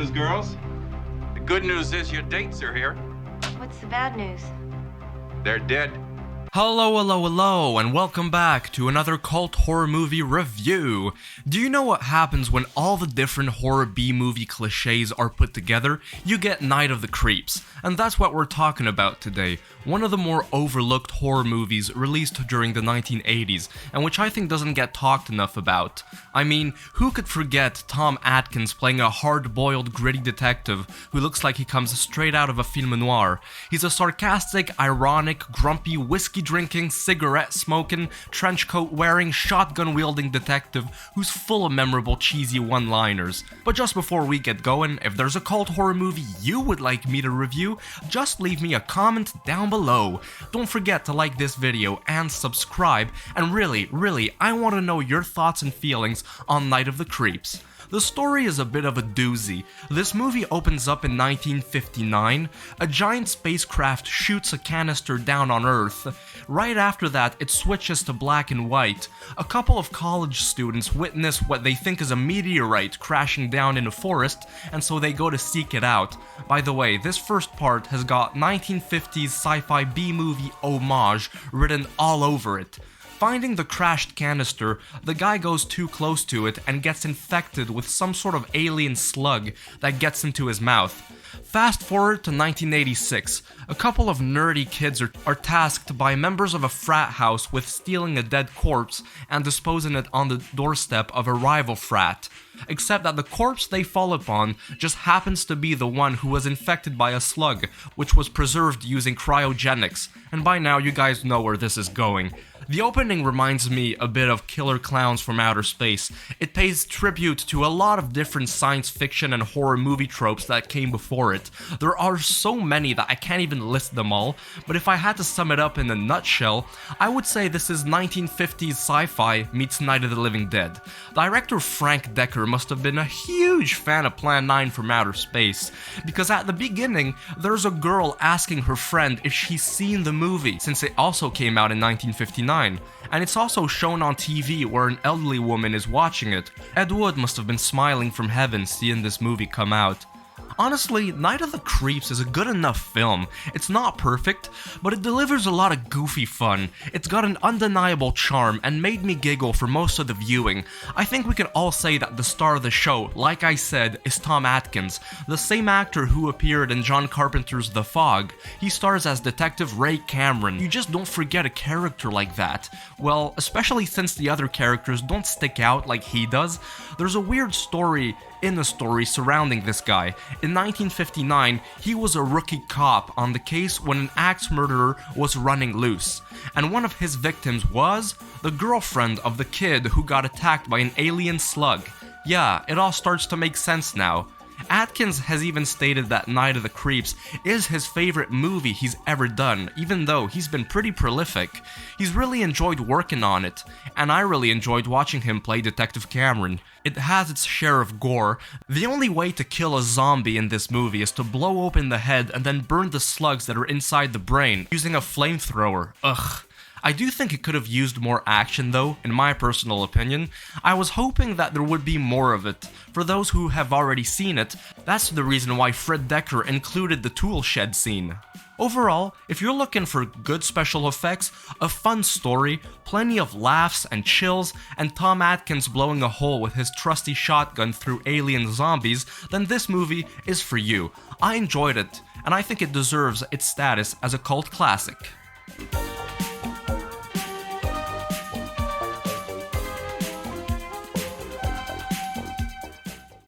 news, girls? The good news is your dates are here. What's the bad news? They're dead. Hello, and welcome back to another cult horror movie review. Do you know what happens when all the different horror B-movie cliches are put together? You get Night of the Creeps, and that's what we're talking about today. One of the more overlooked horror movies released during the 1980s, and which I think doesn't get talked enough about. I mean, who could forget Tom Atkins playing a hard-boiled, gritty detective who looks like he comes straight out of a film noir? He's a sarcastic, ironic, grumpy, whiskey-drinking, cigarette-smoking, trench-coat-wearing, shotgun-wielding detective who's full of memorable, cheesy one-liners. But just before we get going, if there's a cult horror movie you would like me to review, just leave me a comment down below. Don't forget to like this video and subscribe, and really, I want to know your thoughts and feelings on Night of the Creeps. The story is a bit of a doozy. This movie opens up in 1959. A giant spacecraft shoots a canister down on Earth. Right after that, it switches to black and white. A couple of college students witness what they think is a meteorite crashing down in a forest, and so they go to seek it out. By the way, this first part has got 1950s sci-fi B-movie homage written all over it. Finding the crashed canister, the guy goes too close to it and gets infected with some sort of alien slug that gets into his mouth. Fast forward to 1986, a couple of nerdy kids are tasked by members of a frat house with stealing a dead corpse and disposing it on the doorstep of a rival frat. Except that the corpse they fall upon just happens to be the one who was infected by a slug, which was preserved using cryogenics, and by now you guys know where this is going. The opening reminds me a bit of Killer Clowns from Outer Space. It pays tribute to a lot of different science fiction and horror movie tropes that came before it. There are so many that I can't even list them all, but if I had to sum it up in a nutshell, I would say this is 1950s sci-fi meets Night of the Living Dead. Director Frank Dekker must have been a huge fan of Plan 9 from Outer Space, because at the beginning, there's a girl asking her friend if she's seen the movie, since it also came out in 1959. And it's also shown on TV where an elderly woman is watching it. Ed Wood must have been smiling from heaven seeing this movie come out. Honestly, Night of the Creeps is a good enough film. It's not perfect, but it delivers a lot of goofy fun. It's got an undeniable charm and made me giggle for most of the viewing. I think we can all say that the star of the show, like I said, is Tom Atkins, the same actor who appeared in John Carpenter's The Fog. He stars as Detective Ray Cameron. You just don't forget a character like that. Well, especially since the other characters don't stick out like he does. There's a weird story in the story surrounding this guy. In 1959, he was a rookie cop on the case when an axe murderer was running loose, and one of his victims was the girlfriend of the kid who got attacked by an alien slug. Yeah, it all starts to make sense now. Atkins has even stated that Night of the Creeps is his favorite movie he's ever done, even though he's been pretty prolific. He's really enjoyed working on it, and I really enjoyed watching him play Detective Cameron. It has its share of gore. The only way to kill a zombie in this movie is to blow open the head and then burn the slugs that are inside the brain using a flamethrower. Ugh. I do think it could have used more action though, in my personal opinion. I was hoping that there would be more of it. For those who have already seen it, that's the reason why Fred Dekker included the tool shed scene. Overall, if you're looking for good special effects, a fun story, plenty of laughs and chills, and Tom Atkins blowing a hole with his trusty shotgun through alien zombies, then this movie is for you. I enjoyed it, and I think it deserves its status as a cult classic.